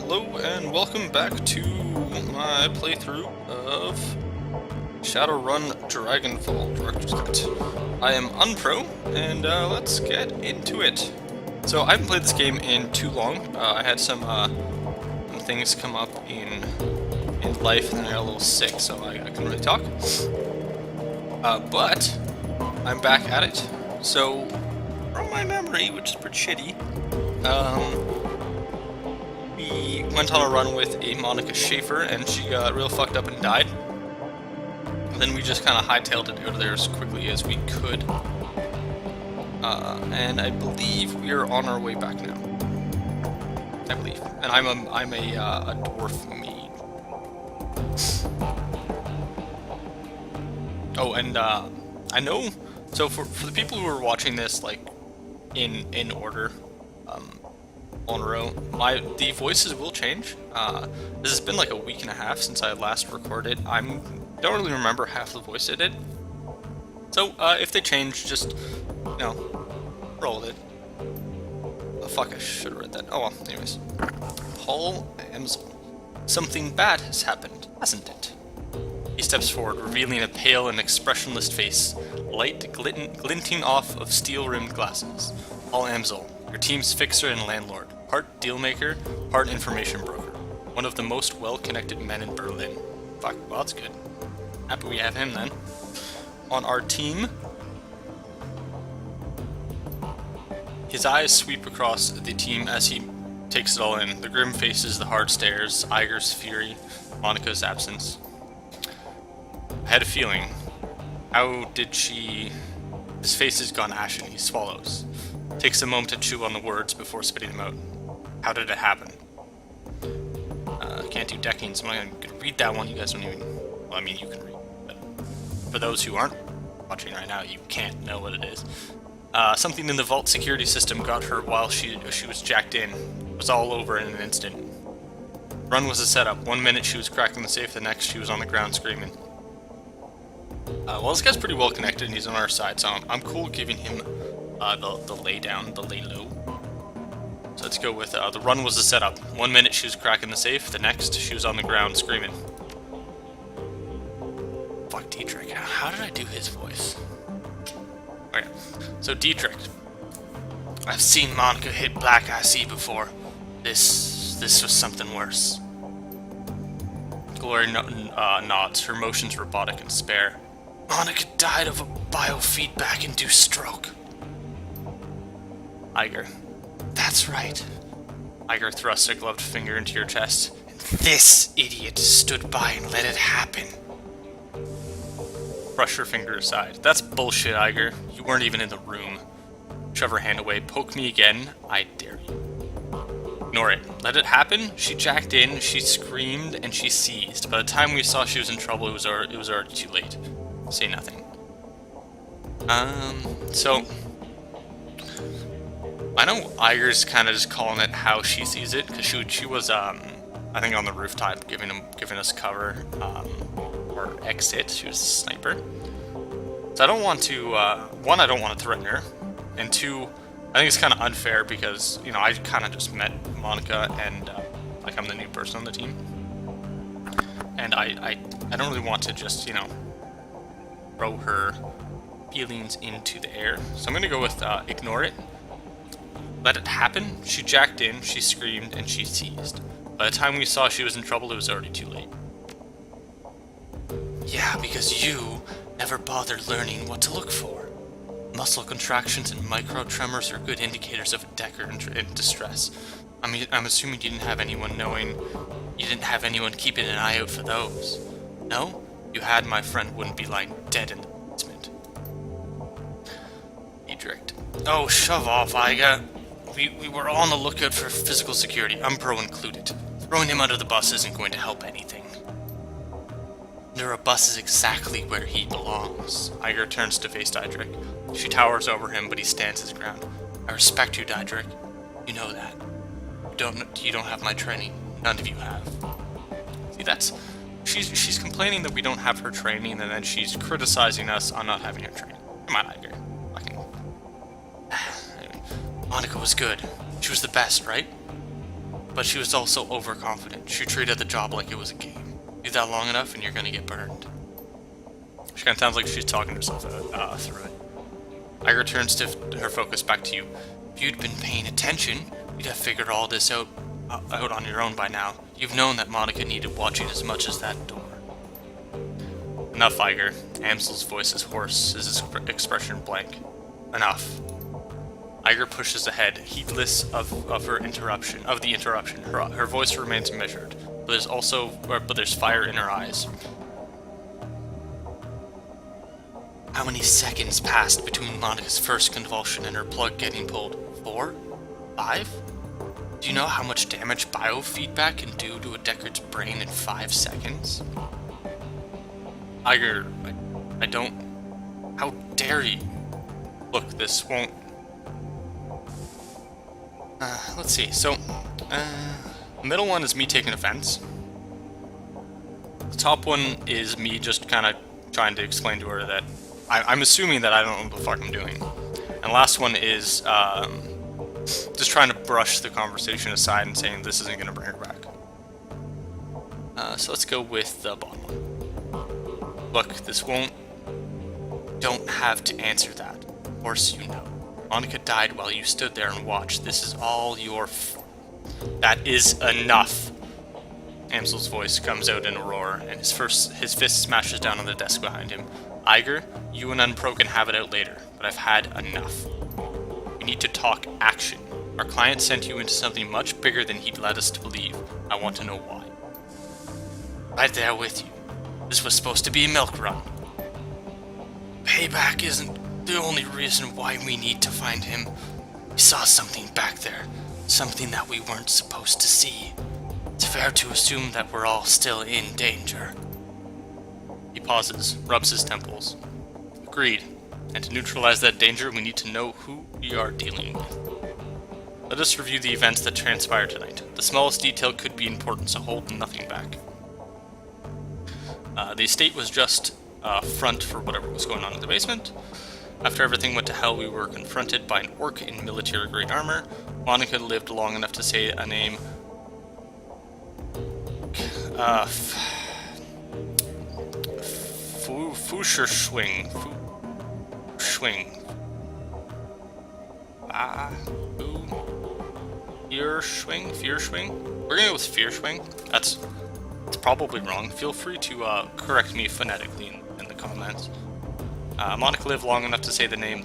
Hello and welcome back to my playthrough of Shadowrun Dragonfall Director's Cut. I am unpro, and let's get into it. So I haven't played this game in too long. I had some things come up in life, and I got a little sick, so I couldn't really talk. But I'm back at it. So from my memory, which is pretty shitty, we went on a run with a Monica Schaefer, and she got real fucked up and died. And then we just kind of hightailed it out of there as quickly as we could. And I believe we are on our way back now. I believe. And I'm a dwarf mage. Oh, and I know. So for the people who are watching this like in order, on a row, the voices will change. This has been like a week and a half since I last recorded. Don't really remember half the voice I did. So if they change, just roll with it. Oh fuck, I should have read that. Oh well, anyways. Paul Amsel. Something bad has happened, hasn't it? He steps forward, revealing a pale and expressionless face, light glinting off of steel-rimmed glasses. Paul Amsel, your team's fixer and landlord, part dealmaker, part information broker, one of the most well-connected men in Berlin. Fuck, well that's good. Happy we have him then. On our team, his eyes sweep across the team as he takes it all in. The grim faces, the hard stares, Eiger's fury, Monica's absence. I had a feeling. How did she... His face has gone ashen. He swallows. Takes a moment to chew on the words before spitting them out. How did it happen? Can't do decking, so I'm not going to read that one. You guys don't even... Well, I mean, you can read. But for those who aren't watching right now, you can't know what it is. Something in the vault security system got her while she was jacked in. It was all over in an instant. Run was a setup. 1 minute she was cracking the safe, the next she was on the ground screaming. Well, this guy's pretty well connected and he's on our side, so I'm cool giving him the lay down, the lay low. So let's go with the run was a setup. 1 minute she was cracking the safe, the next she was on the ground screaming. Fuck Dietrich. How did I do his voice? Okay, so Dietrich. I've seen Monica hit Black IC before. This was something worse. Glory nods, her motions robotic and spare. Monica died of a biofeedback-induced stroke. Eiger. That's right. Eiger thrusts a gloved finger into your chest. And this idiot stood by and let it happen. Brush her finger aside. That's bullshit, Eiger. You weren't even in the room. Shove her hand away. Poke me again. I dare you. Ignore it. Let it happen. She jacked in, she screamed, and she seized. By the time we saw she was in trouble, it was already too late. Say nothing. So I know Eiger's kind of just calling it how she sees it, because she was I think on the rooftop giving us cover, or exit. She was a sniper. So I don't want to one, I don't want to threaten her, and two, I think it's kind of unfair because, I kind of just met Monica and, like, I'm the new person on the team. And I don't really want to just, throw her feelings into the air. So I'm going to go with ignore it. Let it happen. She jacked in, she screamed, and she seized. By the time we saw she was in trouble, it was already too late. Yeah, because you never bothered learning what to look for. Muscle contractions and micro tremors are good indicators of a decker in distress. I mean, I'm assuming you didn't have anyone keeping an eye out for those. No? You had, my friend wouldn't be lying dead in the basement. Dietrich. Oh, shove off, Eiger. We were all on the lookout for physical security, Umpro included. Throwing him under the bus isn't going to help anything. Under a bus is exactly where he belongs. Eiger turns to face Dietrich. She towers over him, but he stands his ground. I respect you, Dietrich. You know that. You don't have my training. None of you have. See, that's... She's complaining that we don't have her training, and then she's criticizing us on not having her training. Come on, Eiger. Anyway, Monica was good. She was the best, right? But she was also overconfident. She treated the job like it was a game. Do that long enough and you're gonna get burned. She kind of sounds like she's talking to herself through it. Eiger turns her focus back to you. If you'd been paying attention, you'd have figured all this out on your own by now. You've known that Monica needed watching as much as that door. Enough, Eiger. Amsel's voice is hoarse, his expression blank. Enough. Eiger pushes ahead, heedless of the interruption. Her voice remains measured, but there's fire in her eyes. How many seconds passed between Monica's first convulsion and her plug getting pulled? 4? 5? Do you know how much damage biofeedback can do to a Deckard's brain in 5 seconds? Eiger, I don't... How dare you? Look, this won't... let's see, so... the middle one is me taking offense. The top one is me just kind of trying to explain to her that I'm assuming that I don't know what the fuck I'm doing. And the last one is just trying to brush the conversation aside and saying this isn't going to bring her back. So let's go with the bottom one. Look, this won't... Don't have to answer that. Of course you know. Monica died while you stood there and watched. This is all your That is enough. Amsel's voice comes out in a roar, and his fist smashes down on the desk behind him. Eiger, you and Unpro can have it out later, but I've had enough. We need to talk action. Our client sent you into something much bigger than he'd led us to believe. I want to know why. Right there with you. This was supposed to be a milk run. Payback isn't the only reason why we need to find him. We saw something back there. Something that we weren't supposed to see. It's fair to assume that we're all still in danger. He pauses, rubs his temples. Agreed. And to neutralize that danger, we need to know who we are dealing with. Let us review the events that transpired tonight. The smallest detail could be important, so hold nothing back. The estate was just a front for whatever was going on in the basement. After everything went to hell, we were confronted by an orc in military-grade armor. Monica lived long enough to say a name... Fuscherschwing. Fearschwing? We're gonna go with Fearschwing. It's probably wrong. Feel free to correct me phonetically in the comments. Monica lived long enough to say the name.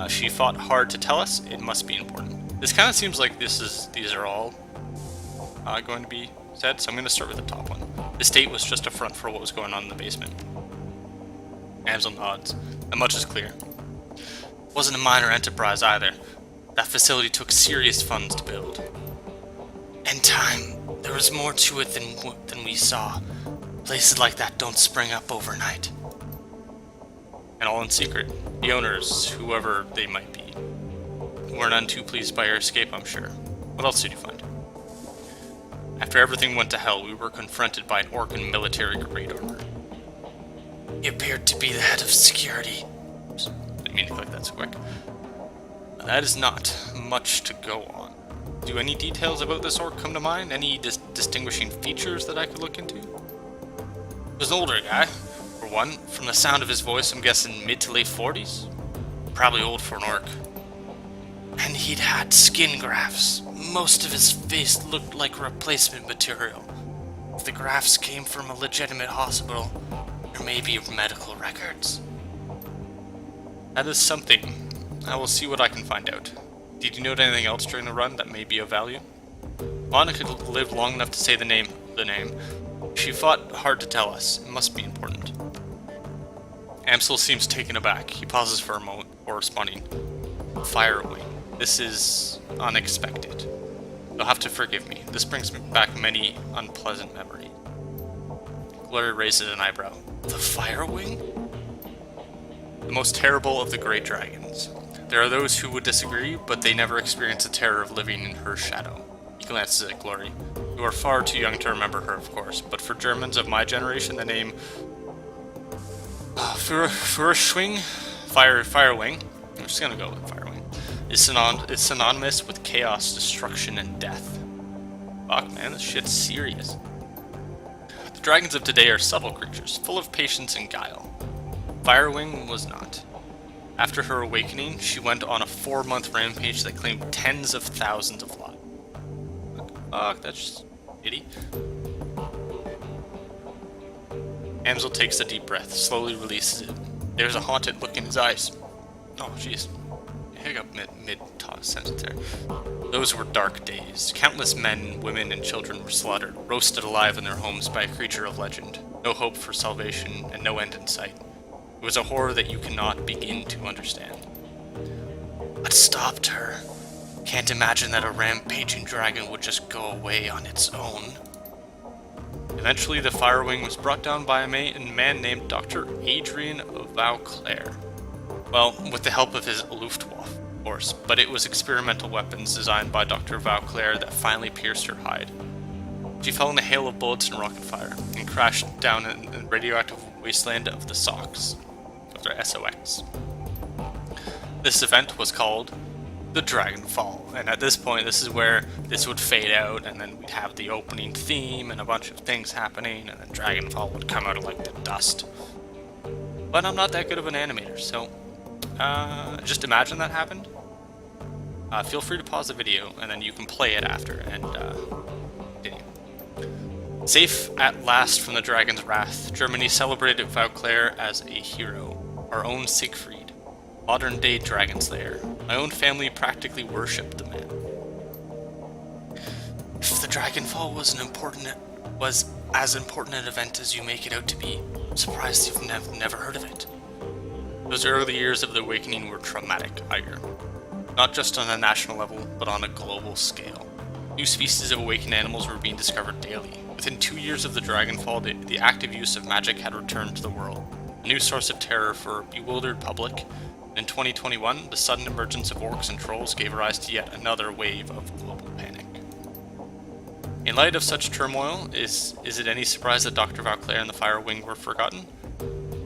She fought hard to tell us. It must be important. This kind of seems like these are all going to be said, so I'm going to start with the top one. The estate was just a front for what was going on in the basement. Amsel nods, and much is clear. It wasn't a minor enterprise either. That facility took serious funds to build. In time, there was more to it than we saw. Places like that don't spring up overnight. And all in secret. The owners, whoever they might be, were none too pleased by your escape, I'm sure. What else did you find? After everything went to hell, we were confronted by an orc in military-grade armor. He appeared to be the head of security. Oops, didn't mean to click that so quick. That is not much to go on. Do any details about this orc come to mind? Any distinguishing features that I could look into? He was an older guy. For one, from the sound of his voice, I'm guessing mid to late 40s? Probably old for an orc. And he'd had skin grafts. Most of his face looked like replacement material. If the grafts came from a legitimate hospital, there may be medical records. That is something. I will see what I can find out. Did you note anything else during the run that may be of value? Monica lived long enough to say the name. She fought hard to tell us. It must be important. Amsel seems taken aback. He pauses for a moment before responding. Firewing. This is unexpected. You'll have to forgive me. This brings back many unpleasant memories. Glory raises an eyebrow. The Firewing? The most terrible of the great dragons. There are those who would disagree, but they never experience the terror of living in her shadow. He glances at Glory. You are far too young to remember her, of course, but for Germans of my generation, the name Firewing, I'm just gonna go with Firewing, is synonymous with chaos, destruction, and death. Fuck, man, this shit's serious. The dragons of today are subtle creatures, full of patience and guile. Firewing was not. After her awakening, she went on a 4-month rampage that claimed tens of thousands of lives. Fuck, that's just shitty. Amsel takes a deep breath, slowly releases it. There's a haunted look in his eyes. Oh, jeez. Hiccup mid-sentence there. Those were dark days. Countless men, women, and children were slaughtered, roasted alive in their homes by a creature of legend. No hope for salvation, and no end in sight. It was a horror that you cannot begin to understand. What stopped her? Can't imagine that a rampaging dragon would just go away on its own. Eventually, the Firewing was brought down by a man named Dr. Adrian Vauclair. Well, with the help of his Luftwaffe, of course, but it was experimental weapons designed by Dr. Vauclair that finally pierced her hide. She fell in a hail of bullets and rocket fire, and crashed down in the radioactive wasteland of the SOX. SOX. This event was called the Dragonfall, and at this point, this is where this would fade out, and then we'd have the opening theme and a bunch of things happening, and then Dragonfall would come out of like the dust. But I'm not that good of an animator, so just imagine that happened. Feel free to pause the video, and then you can play it after and continue. Safe at last from the dragon's wrath, Germany celebrated Vauclair as a hero. Our own Siegfried, modern-day dragon slayer. My own family practically worshipped the man. If the Dragonfall was as important an event as you make it out to be, I'm surprised you've never heard of it. Those early years of the awakening were traumatic, Eiger. Not just on a national level, but on a global scale. New species of awakened animals were being discovered daily. Within 2 years of the Dragonfall, the active use of magic had returned to the world. A new source of terror for a bewildered public. In 2021, the sudden emergence of orcs and trolls gave rise to yet another wave of global panic. In light of such turmoil, is it any surprise that Dr. Vauclair and the Firewing were forgotten?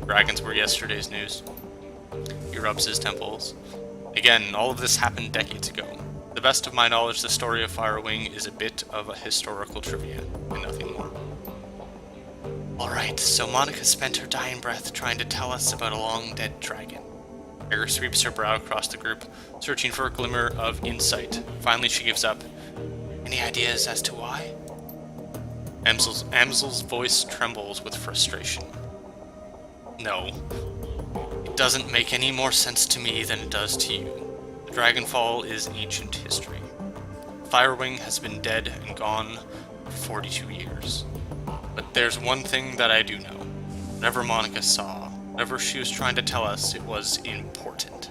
Dragons were yesterday's news. He rubs his temples. Again, all of this happened decades ago. To the best of my knowledge, the story of Firewing is a bit of a historical trivia, and nothing more. Alright, so Monica spent her dying breath trying to tell us about a long-dead dragon. Eiger sweeps her brow across the group, searching for a glimmer of insight. Finally, she gives up. Any ideas as to why? Amsel's voice trembles with frustration. No. It doesn't make any more sense to me than it does to you. The Dragonfall is ancient history. Firewing has been dead and gone for 42 years. But there's one thing that I do know. Whatever Monica saw, whatever she was trying to tell us, it was important.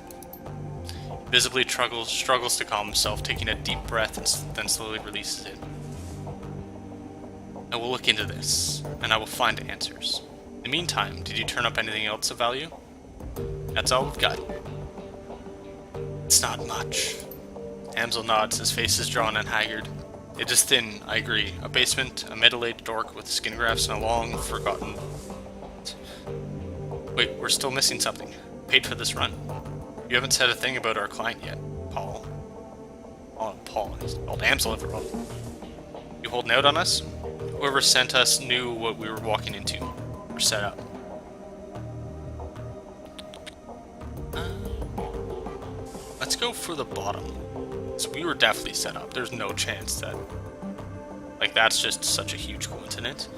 He visibly struggles to calm himself, taking a deep breath and then slowly releases it. I will look into this, and I will find answers. In the meantime, did you turn up anything else of value? That's all we've got. It's not much. Amsel nods, his face is drawn and haggard. It is thin, I agree. A basement, a middle-aged dork with skin grafts, and a long forgotten... Wait, we're still missing something. Paid for this run. You haven't said a thing about our client yet, Paul. Oh, Paul. He's called Amsel after all. You holding out on us? Whoever sent us knew what we were walking into. We're set up. Let's go for the bottom. So we were definitely set up. There's no chance that... Like, that's just such a huge coincidence.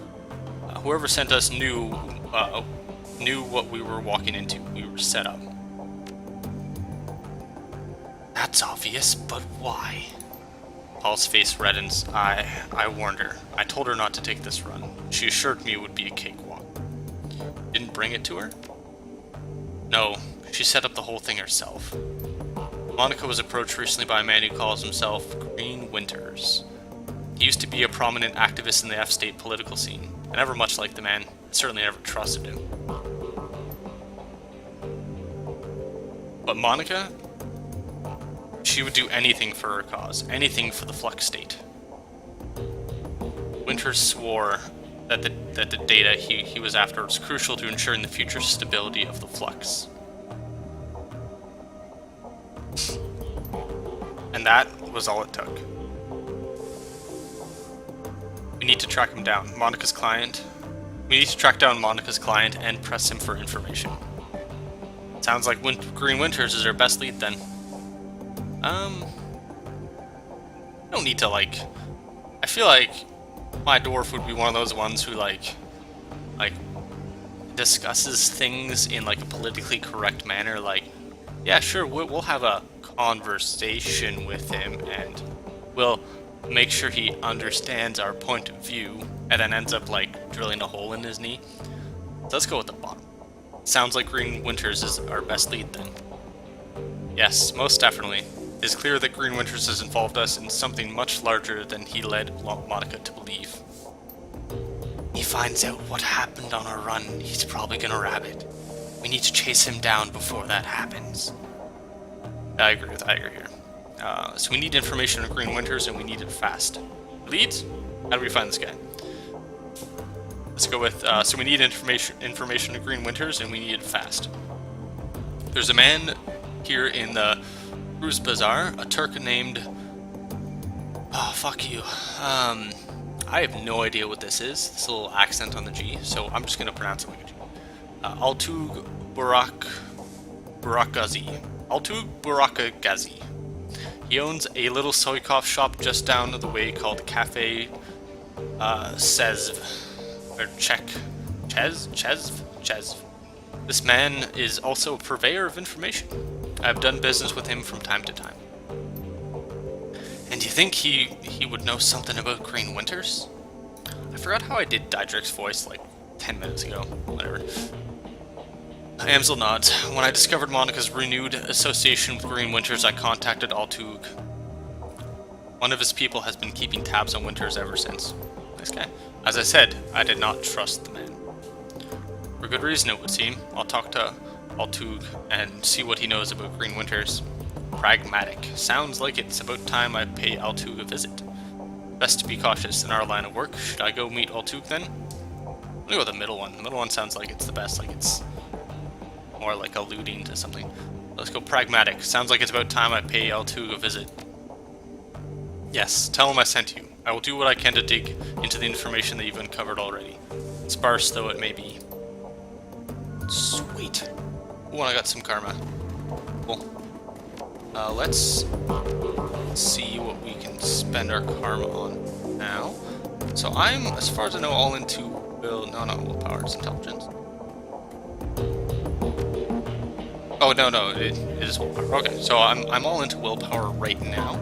Whoever sent us knew what we were walking into. We were set up. That's obvious, but why? Paul's face reddens. I warned her. I told her not to take this run. She assured me it would be a cakewalk. Didn't bring it to her? No, she set up the whole thing herself. Monica was approached recently by a man who calls himself Green Winters. He used to be a prominent activist in the F-state political scene. I never much liked the man. I certainly never trusted him. But Monica? She would do anything for her cause. Anything for the Flux state. Winters swore that the data he was after was crucial to ensuring the future stability of the Flux. And that was all it took. We need to track him down. Monica's client. We need to track down Monica's client and press him for information. Sounds like Green Winters is our best lead then. I don't need to like. I feel like my dwarf would be one of those ones who like discusses things in like a politically correct manner. Like, yeah, sure, we'll have a conversation with him and we'll make sure he understands our point of view, and then ends up like drilling a hole in his knee. So let's go with the bottom. Sounds like Green Winters is our best lead then. Yes, most definitely. It is clear that Green Winters has involved us in something much larger than he led Monica to believe. He finds out what happened on our run, he's probably gonna rabbit. We need to chase him down before that happens. I agree with Eiger here. So we need information on Green Winters, and we need it fast. Leads? How do we find this guy? Let's go with, so we need information on Green Winters, and we need it fast. There's a man here in the Ruse Bazaar, a Turk named... Oh, fuck you. I have no idea what this is, this little accent on the G, so I'm just going to pronounce it like a G. Altug Burakazi. Altug Burakazi. He owns a little Soykov shop just down the way called Cafe Sezv. Or Chezv. This man is also a purveyor of information. I've done business with him from time to time. And do you think he would know something about Green Winters? I forgot how I did Daedric's voice like 10 minutes ago. Whatever. Amsel nods. When I discovered Monica's renewed association with Green Winters, I contacted Altug. One of his people has been keeping tabs on Winters ever since. Nice guy. As I said, I did not trust the man. For good reason, it would seem. I'll talk to Altug and see what he knows about Green Winters. Pragmatic. Sounds like it's about time I pay Altug a visit. Best to be cautious in our line of work. Should I go meet Altug then? I'm gonna go with the middle one. The middle one sounds like it's the best, like it's more like alluding to something. Let's go pragmatic. Sounds like it's about time I pay Altug a visit. Yes, tell him I sent you. I will do what I can to dig into the information that you've uncovered already. Sparse though it may be. Sweet. Ooh, and I got some karma. Cool. Let's see what we can spend our karma on now. So I'm, as far as I know, all into willpower, it's intelligence. Oh no, it is willpower. Okay, so I'm all into willpower right now.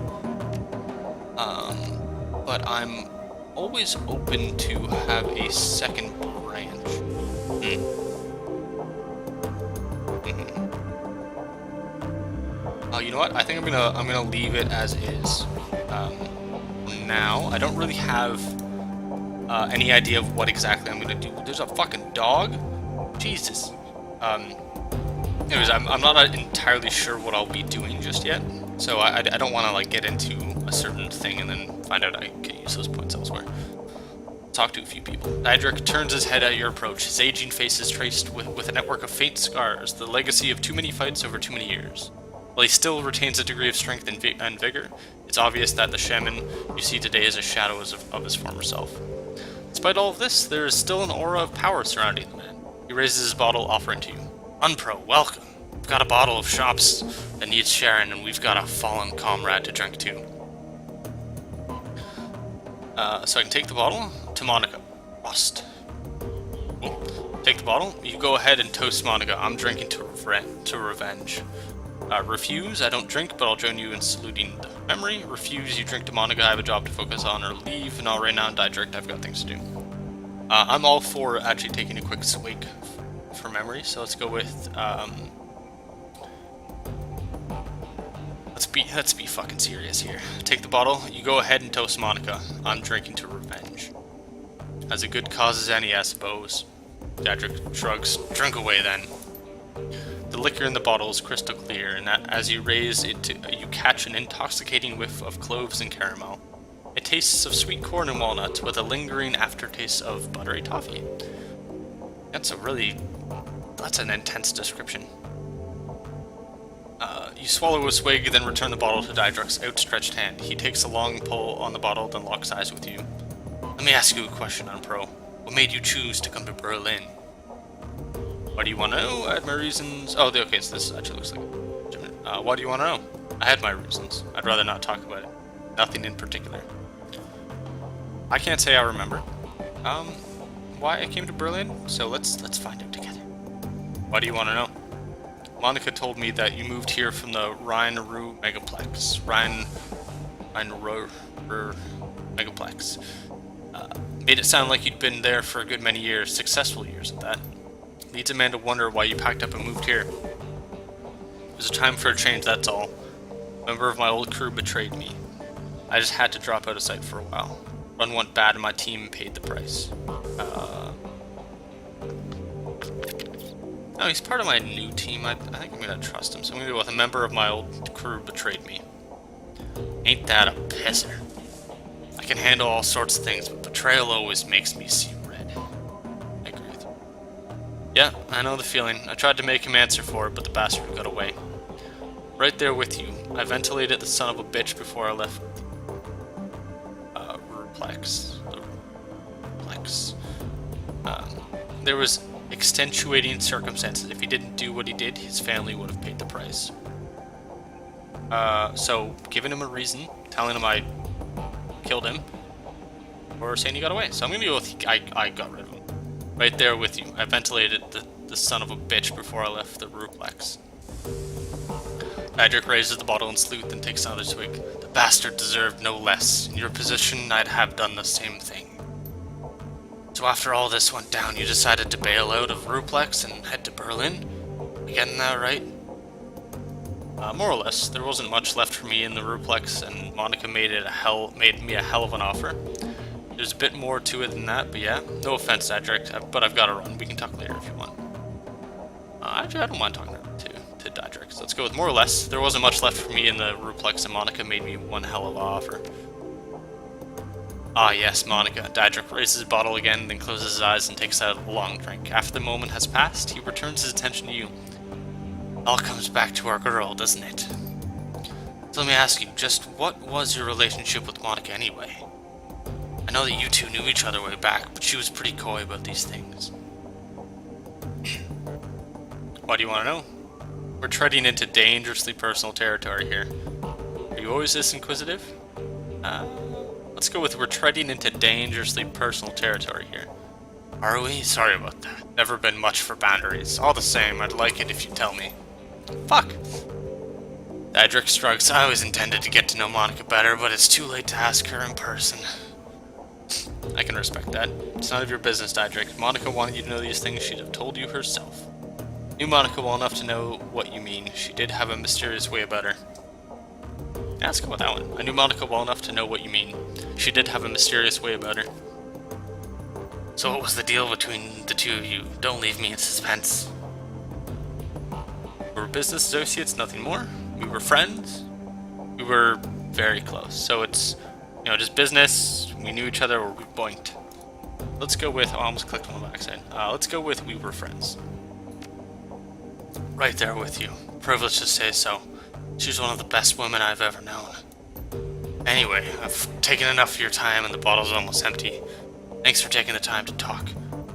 But I'm always open to have a second branch. You know what? I think I'm gonna leave it as is. Now I don't really have any idea of what exactly I'm gonna do. There's a fucking dog. Jesus. Anyways, I'm not entirely sure what I'll be doing just yet, so I don't want to like get into a certain thing and then find out I can use those points elsewhere. Talk to a few people. Daedric turns his head at your approach. His aging face is traced with a network of faint scars, the legacy of too many fights over too many years. While he still retains a degree of strength and vigor, it's obvious that the shaman you see today is a shadow of his former self. Despite all of this, there is still an aura of power surrounding the man. He raises his bottle, offering to you. Unpro, welcome. We've got a bottle of shops that needs sharing, and we've got a fallen comrade to drink too. So I can take the bottle to Monica. Rust. Cool. Take the bottle. You go ahead and toast Monica. I'm drinking to revenge. Refuse, I don't drink, but I'll join you in saluting the memory. Refuse, you drink to Monica, I have a job to focus on, or leave. Not right now, Daedric, I've got things to do. I'm all for actually taking a quick swig for memory, so let's go with, let's be fucking serious here. Take the bottle, you go ahead and toast Monica. I'm drinking to revenge. As a good cause as any, I suppose. Daedric shrugs. Drink away then. The liquor in the bottle is crystal clear, and as you raise it, you catch an intoxicating whiff of cloves and caramel. It tastes of sweet corn and walnuts, with a lingering aftertaste of buttery toffee. That's an intense description. You swallow a swig, then return the bottle to Daedric's outstretched hand. He takes a long pull on the bottle, then locks eyes with you. Let me ask you a question, Unpro. What made you choose to come to Berlin? Why do you want to know? I had my reasons. Oh, okay, so this actually looks like why do you want to know? I had my reasons. I'd rather not talk about it. Nothing in particular. I can't say I remember. Why I came to Berlin? So let's find out together. Why do you want to know? Monica told me that you moved here from the Rhine-Ruhr Megaplex. Rhine-Ruhr Megaplex. Made it sound like you'd been there for a good many years, successful years at that. Leads a man to wonder why you packed up and moved here. It was a time for a change, that's all. A member of my old crew betrayed me. I just had to drop out of sight for a while. Run went bad and my team paid the price. No, he's part of my new team. I think I'm gonna trust him. So I'm gonna go with a member of my old crew betrayed me. Ain't that a pisser? I can handle all sorts of things, but betrayal always makes me see red. I agree with you. Yeah, I know the feeling. I tried to make him answer for it, but the bastard got away. Right there with you. I ventilated the son of a bitch before I left. Ruplex. There was extenuating circumstances. If he didn't do what he did, his family would have paid the price. So giving him a reason, telling him I killed him, or saying he got away. So I'm gonna go with I got rid of him. Right there with you. I ventilated the son of a bitch before I left the Ruplex. Eiger raises the bottle and sleuth and takes another swig. The bastard deserved no less. In your position, I'd have done the same thing. So after all this went down, you decided to bail out of Ruplex and head to Berlin? Am I getting that right? More or less. There wasn't much left for me in the Ruplex, and Monica made me a hell of an offer. There's a bit more to it than that, but yeah. No offense, Cedric, but I've got to run. We can talk later if you want. Actually, I don't mind talking to Didrik. So let's go with more or less. There wasn't much left for me in the Ruplex, and Monica made me one hell of an offer. Ah yes, Monica. Didrik raises his bottle again, then closes his eyes and takes out a long drink. After the moment has passed, he returns his attention to you. All comes back to our girl, doesn't it? So let me ask you, just what was your relationship with Monica anyway? I know that you two knew each other way back, but she was pretty coy about these things. Why do you want to know? We're treading into dangerously personal territory here. Are you always this inquisitive? Let's go with we're treading into dangerously personal territory here. Are we? Sorry about that. Never been much for boundaries. All the same, I'd like it if you tell me. Fuck! Didrik shrugs. I always intended to get to know Monica better, but it's too late to ask her in person. I can respect that. It's none of your business, Didrik. If Monica wanted you to know these things, she'd have told you herself. Knew Monica well enough to know what you mean. She did have a mysterious way about her. Yeah, let's go with that one. I knew Monica well enough to know what you mean. She did have a mysterious way about her. So what was the deal between the two of you? Don't leave me in suspense. We were business associates, nothing more. We were friends. We were very close. So it's, just business. We knew each other, or we boinked. Let's go with, I almost clicked on the backside. Let's go with we were friends. Right there with you. Privileged to say so. She's one of the best women I've ever known. Anyway, I've taken enough of your time and the bottle's almost empty. Thanks for taking the time to talk.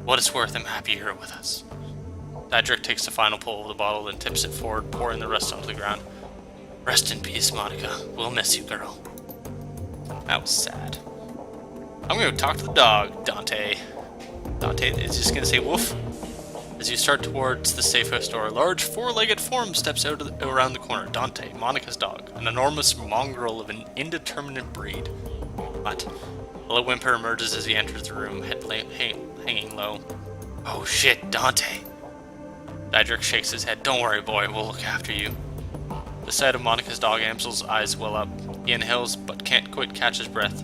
What it's worth, I'm happy you're with us. Didrik takes the final pull of the bottle, then tips it forward, pouring the rest onto the ground. Rest in peace, Monica. We'll miss you, girl. That was sad. I'm gonna go talk to the dog, Dante. Dante is just gonna say woof. As you start towards the safe house door, a large four-legged form steps out around the corner. Dante, Monica's dog, an enormous mongrel of an indeterminate breed. What? A low whimper emerges as he enters the room, head hanging low. Oh shit, Dante. Didrik shakes his head. Don't worry, boy, we'll look after you. The sight of Monica's dog, Amsel's eyes well up. He inhales, but can't quite catch his breath.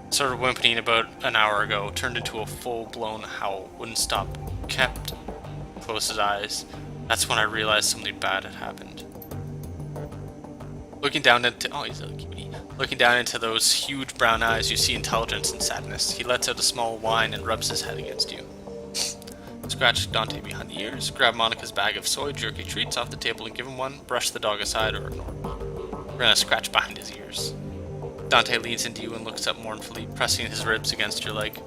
Started whimpering about an hour ago, turned into a full-blown howl. Wouldn't stop. Kept. Closed his eyes. That's when I realized something bad had happened. Looking down into Looking down into those huge brown eyes, you see intelligence and sadness. He lets out a small whine and rubs his head against you. Scratch Dante behind the ears, grab Monica's bag of soy jerky treats off the table and give him one, brush the dog aside or ignore him. We're gonna scratch behind his ears. Dante leans into you and looks up mournfully, pressing his ribs against your leg.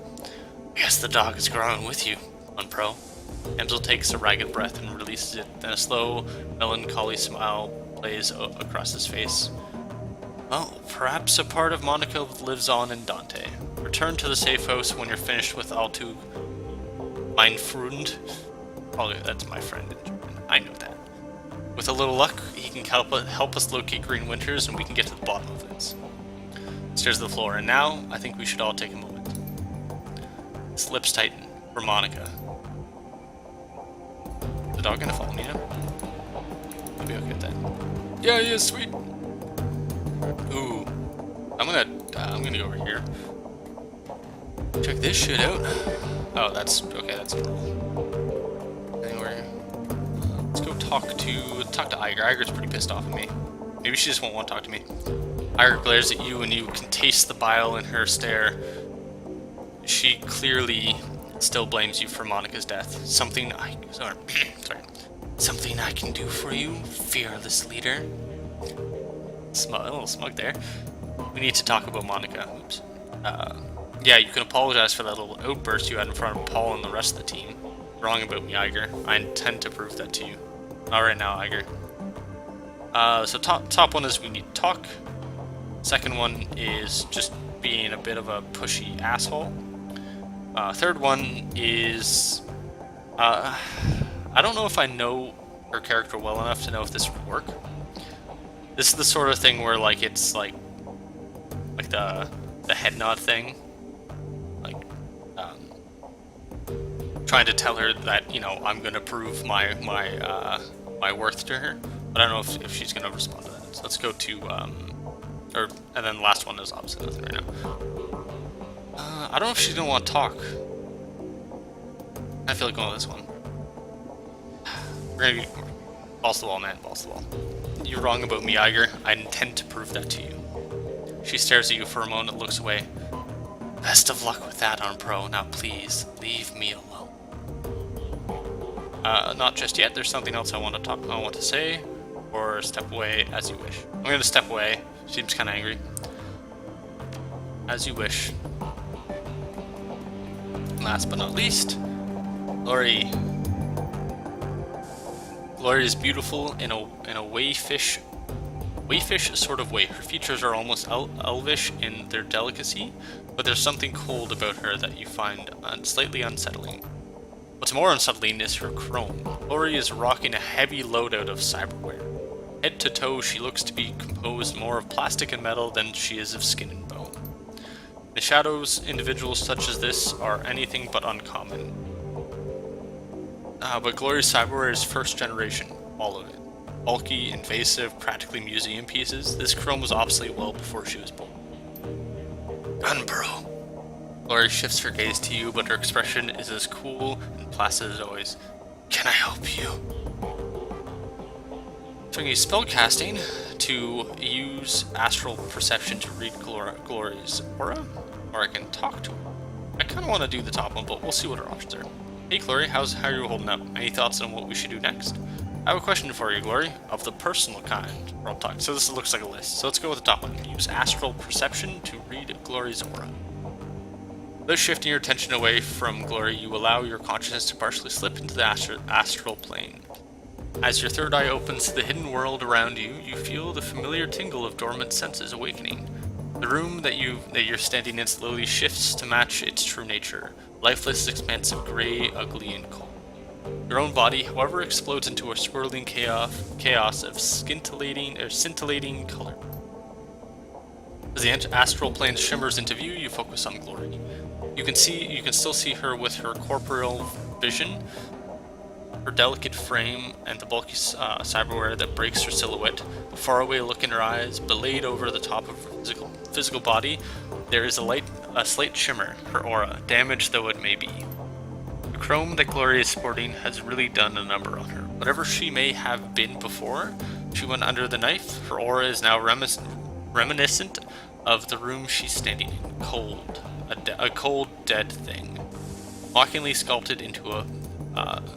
Guess the dog is growing with you, unpro. Amsel takes a ragged breath and releases it, then a slow, melancholy smile plays across his face. Well, perhaps a part of Monica lives on in Dante. Return to the safe house when you're finished with Altug, mein Freund. Probably that's my friend in German. I know that. With a little luck, he can help us locate Green Winters and we can get to the bottom of this. Stares to the floor, and now I think we should all take a moment. His lips tighten for Monica. Is the dog gonna follow me now? I'll be okay with that. Yeah, sweet. Ooh, I'm gonna go over here. Check this shit out. Oh, that's okay. That's cool. Anywhere. Let's go talk to Eiger. Eiger's pretty pissed off at me. Maybe she just won't want to talk to me. Eiger glares at you, and you can taste the bile in her stare. She clearly still blames you for Monica's death. Something I can do for you, fearless leader. A little smug there. We need to talk about Monica. Oops. Yeah, you can apologize for that little outburst you had in front of Paul and the rest of the team. Wrong about me, Eiger. I intend to prove that to you. Not right now, Eiger. So top one is we need to talk. Second one is just being a bit of a pushy asshole. Third one is I don't know if I know her character well enough to know if this would work. This is the sort of thing where like it's like the head nod thing, like trying to tell her that, you know, I'm gonna prove my worth to her, but I don't know if she's gonna respond to that. So let's go to and then the last one is obviously nothing right now. I don't know if she's gonna want to talk. I feel like going with this one. We're gonna be balls to the wall, man. Balls to the wall. You're wrong about me, Eiger. I intend to prove that to you. She stares at you for a moment and looks away. Best of luck with that, Unpro. Now please, leave me alone. Not just yet. There's something else I want to say, or step away as you wish. I'm gonna step away. Seems kind of angry. As you wish. Last but not least, Glory. Glory is beautiful in a wayfish sort of way. Her features are almost elvish in their delicacy, but there's something cold about her that you find slightly unsettling. What's more unsettling is her chrome. Glory is rocking a heavy loadout of cyberware. Head to toe, she looks to be composed more of plastic and metal than she is of skin and bone. In the shadows, individuals such as this are anything but uncommon. But Glory's cyberware is first generation, all of it. Bulky, invasive, practically museum pieces. This chrome was obsolete well before she was born. Gunbro. Glory shifts her gaze to you, but her expression is as cool and placid as always. Can I help you? So I can use spellcasting to use astral perception to read Glory's aura, or I can talk to her. I kind of want to do the top one, but we'll see what our options are. Hey Glory, how are you holding up? Any thoughts on what we should do next? I have a question for you, Glory, of the personal kind. We're all talking. So this looks like a list. So let's go with the top one. Use astral perception to read Glory's aura. Without shifting your attention away from Glory, you allow your consciousness to partially slip into the astral plane. As your third eye opens to the hidden world around you, you feel the familiar tingle of dormant senses awakening. The room that you're standing in slowly shifts to match its true nature. Lifeless, expansive, gray, ugly, and cold. Your own body, however, explodes into a swirling chaos of scintillating color. As the astral plane shimmers into view, you focus on Glory. You can still see her with her corporeal vision, her delicate frame, and the bulky cyberware that breaks her silhouette. The faraway look in her eyes, belayed over the top of her physical body, there is a slight shimmer, her aura, damaged though it may be. The chrome that Glory is sporting has really done a number on her. Whatever she may have been before she went under the knife, her aura is now reminiscent of the room she's standing in. Cold. A cold, dead thing. Mockingly sculpted into a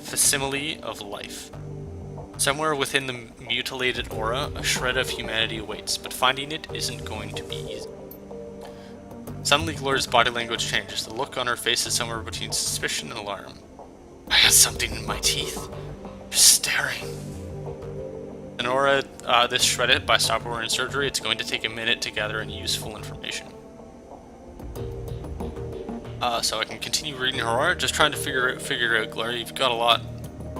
facsimile of life. Somewhere within the mutilated aura, a shred of humanity awaits, but finding it isn't going to be easy. Suddenly, Glory's body language changes. The look on her face is somewhere between suspicion and alarm. I got something in my teeth. Just staring. Nora, this shred it by stopping her in surgery. It's going to take a minute to gather any useful information. So I can continue reading her aura. Just trying to figure it out, Glory. You've got a lot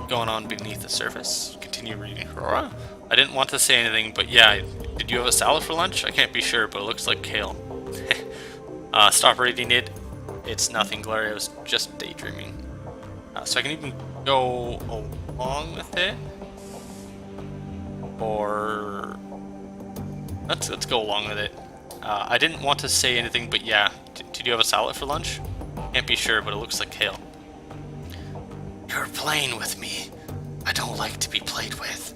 going on beneath the surface. Continue reading her aura. I didn't want to say anything, but yeah, did you have a salad for lunch? I can't be sure, but it looks like kale. Stop reading it. It's nothing, Glory. I was just daydreaming. So I can even go along with it. Or let's go along with it. I didn't want to say anything, but yeah. Did you have a salad for lunch? Can't be sure, but it looks like kale. You're playing with me. I don't like to be played with.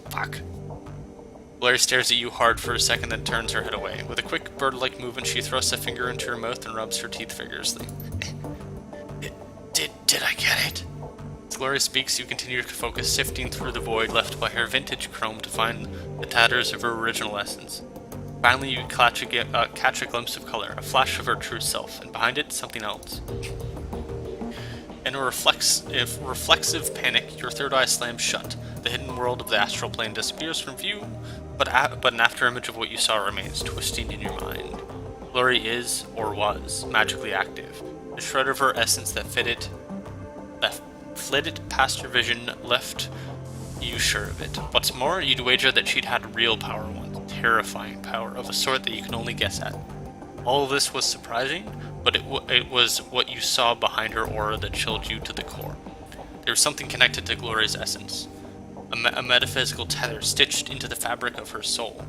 Fuck. Blair stares at you hard for a second, then turns her head away. With a quick bird-like movement, she thrusts a finger into her mouth and rubs her teeth vigorously. Did I get it? As Gloria speaks, you continue to focus, sifting through the void left by her vintage chrome to find the tatters of her original essence. Finally, you catch a glimpse of color, a flash of her true self, and behind it, something else. In a reflexive panic, your third eye slams shut. The hidden world of the astral plane disappears from view, but an afterimage of what you saw remains, twisting in your mind. Glory is, or was, magically active. The shred of her essence that flitted past your vision left you sure of it. What's more, you'd wager that she'd had real power once, terrifying power of a sort that you can only guess at. All of this was surprising, but it was what you saw behind her aura that chilled you to the core. There was something connected to Glory's essence, a metaphysical tether stitched into the fabric of her soul.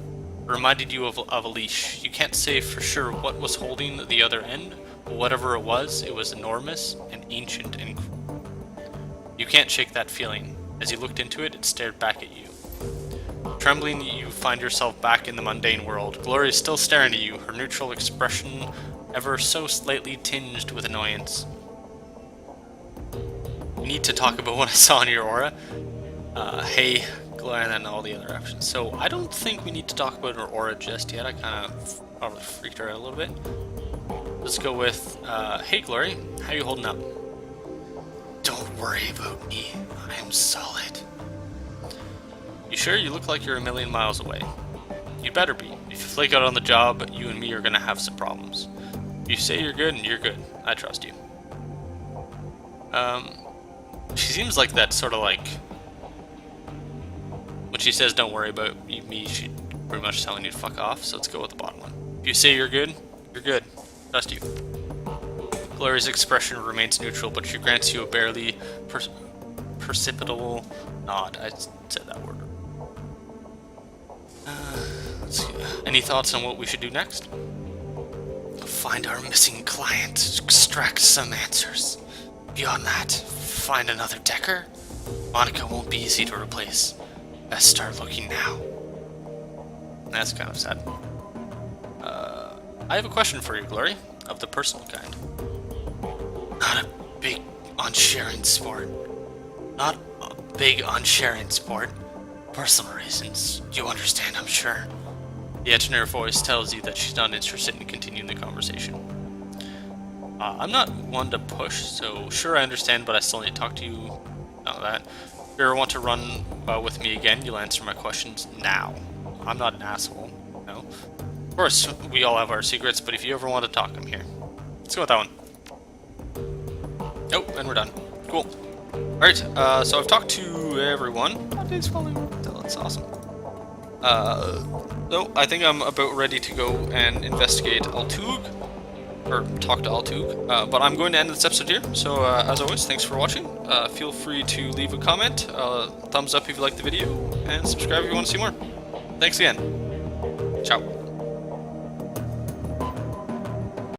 It reminded you of a leash. You can't say for sure what was holding the other end, but whatever it was enormous and ancient and cruel. You can't shake that feeling. As you looked into it, it stared back at you. Trembling, you find yourself back in the mundane world. Glory is still staring at you, her neutral expression ever so slightly tinged with annoyance. We need to talk about what I saw in your aura. Hey, Glory, and then all the other options. So I don't think we need to talk about her aura just yet. I kind of probably freaked her out a little bit. Let's go with, hey Glory, how you holding up? Don't worry about me. I am solid. You sure? You look like you're a million miles away. You better be. If you flake out on the job, you and me are gonna have some problems. If you say you're good, you're good. I trust you. She seems like that sort of like... When she says don't worry about me, she's pretty much telling you to fuck off, so let's go with the bottom one. If you say you're good, you're good. Trust you. Glory's expression remains neutral, but she grants you a barely perceptible nod. I said that word. Let's see. Any thoughts on what we should do next? Find our missing client, extract some answers. Beyond that, find another Decker? Monica won't be easy to replace. Best start looking now. That's kind of sad. I have a question for you, Glory, of the personal kind. Not a big on sharing sport. Not a big on sharing sport. Personal reasons. You understand, I'm sure. The edge in her voice tells you that she's not interested in continuing the conversation. I'm not one to push, so sure I understand, but I still need to talk to you about that. If you ever want to run with me again, you'll answer my questions now. I'm not an asshole, no. Of course, we all have our secrets, but if you ever want to talk, I'm here. Let's go with that one. Oh, and we're done. Cool. Alright, so I've talked to everyone. Today's falling. That's awesome. So I think I'm about ready to go and investigate Altug, or talk to Altug, but I'm going to end this episode here. So as always, thanks for watching. Feel free to leave a comment, thumbs up if you like the video, and subscribe if you want to see more. Thanks again. Ciao.